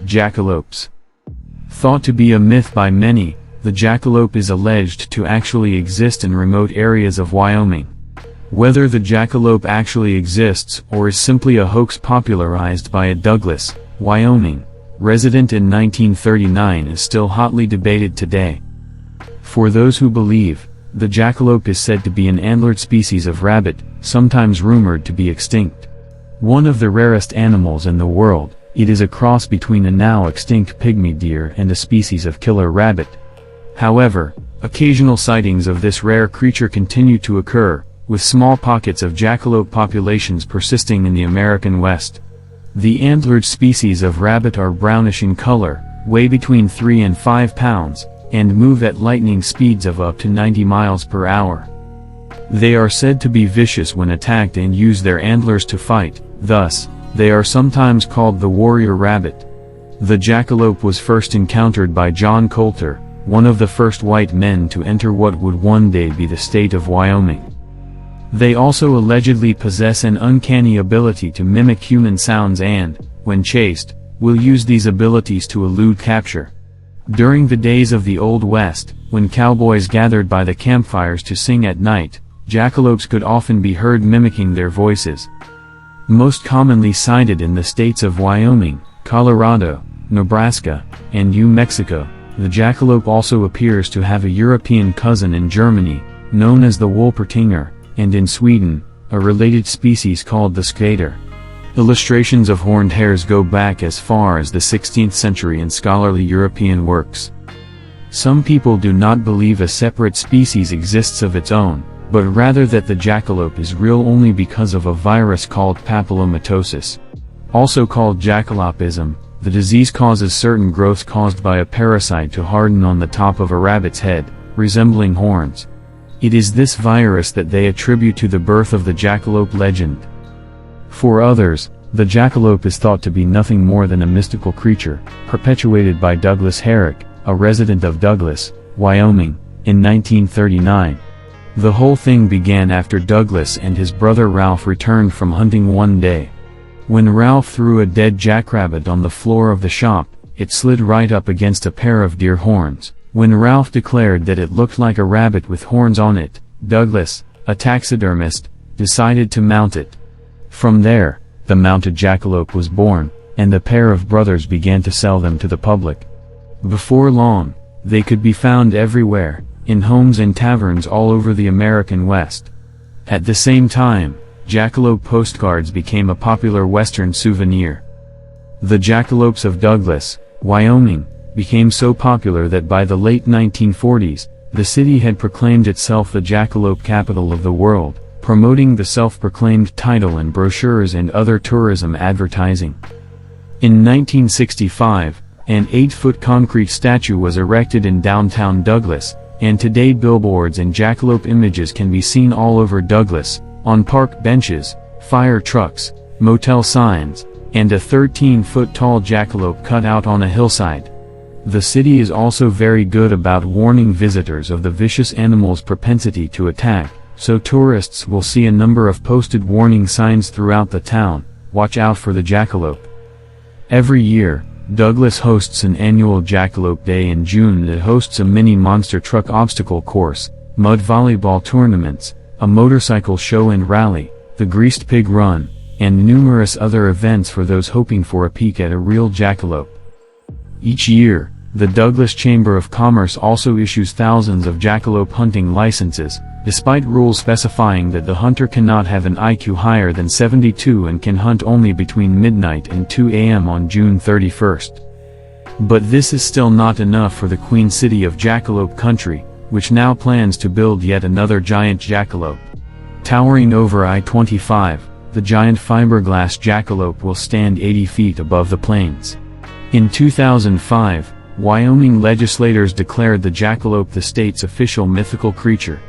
Jackalopes. Thought to be a myth by many, the jackalope is alleged to actually exist in remote areas of Wyoming. Whether the jackalope actually exists or is simply a hoax popularized by a Douglas, Wyoming, resident in 1939 is still hotly debated today. For those who believe, the jackalope is said to be an antlered species of rabbit, sometimes rumored to be extinct. One of the rarest animals in the world, it is a cross between a now extinct pygmy deer and a species of killer rabbit. However, occasional sightings of this rare creature continue to occur, with small pockets of jackalope populations persisting in the American West. The antlered species of rabbit are brownish in color, weigh between 3 and 5 pounds, and move at lightning speeds of up to 90 miles per hour. They are said to be vicious when attacked and use their antlers to fight, thus, they are sometimes called the warrior rabbit. The jackalope was first encountered by John Coulter, one of the first white men to enter what would one day be the state of Wyoming. They also allegedly possess an uncanny ability to mimic human sounds and, when chased, will use these abilities to elude capture. During the days of the Old West, when cowboys gathered by the campfires to sing at night, jackalopes could often be heard mimicking their voices. Most commonly sighted in the states of Wyoming, Colorado, Nebraska, and New Mexico, the jackalope also appears to have a European cousin in Germany, known as the Wolpertinger, and in Sweden, a related species called the skater. Illustrations of horned hares go back as far as the 16th century in scholarly European works. Some people do not believe a separate species exists of its own, but rather that the jackalope is real only because of a virus called papillomatosis. Also called jackalopism, the disease causes certain growths caused by a parasite to harden on the top of a rabbit's head, resembling horns. It is this virus that they attribute to the birth of the jackalope legend. For others, the jackalope is thought to be nothing more than a mystical creature, perpetuated by Douglas Herrick, a resident of Douglas, Wyoming, in 1939. The whole thing began after Douglas and his brother Ralph returned from hunting one day. When Ralph threw a dead jackrabbit on the floor of the shop, it slid right up against a pair of deer horns. When Ralph declared that it looked like a rabbit with horns on it, Douglas, a taxidermist, decided to mount it. From there, the mounted jackalope was born, and the pair of brothers began to sell them to the public. Before long, they could be found everywhere, in homes and taverns all over the American West. At the same time, jackalope postcards became a popular Western souvenir. The jackalopes of Douglas, Wyoming, became so popular that by the late 1940s, the city had proclaimed itself the jackalope capital of the world, promoting the self-proclaimed title in brochures and other tourism advertising. In 1965, an 8-foot concrete statue was erected in downtown Douglas, and today billboards and jackalope images can be seen all over Douglas, on park benches, fire trucks, motel signs, and a 13-foot tall jackalope cut out on a hillside. The city is also very good about warning visitors of the vicious animal's propensity to attack, so tourists will see a number of posted warning signs throughout the town. Watch out for the jackalope. Every year, Douglas hosts an annual Jackalope Day in June that hosts a mini monster truck obstacle course, mud volleyball tournaments, a motorcycle show and rally, the Greased Pig Run, and numerous other events for those hoping for a peek at a real jackalope. Each year, the Douglas Chamber of Commerce also issues thousands of jackalope hunting licenses, despite rules specifying that the hunter cannot have an IQ higher than 72 and can hunt only between midnight and 2 a.m. on June 31st. But this is still not enough for the Queen City of Jackalope Country, which now plans to build yet another giant jackalope. Towering over I-25, the giant fiberglass jackalope will stand 80 feet above the plains. In 2005, Wyoming legislators declared the jackalope the state's official mythical creature.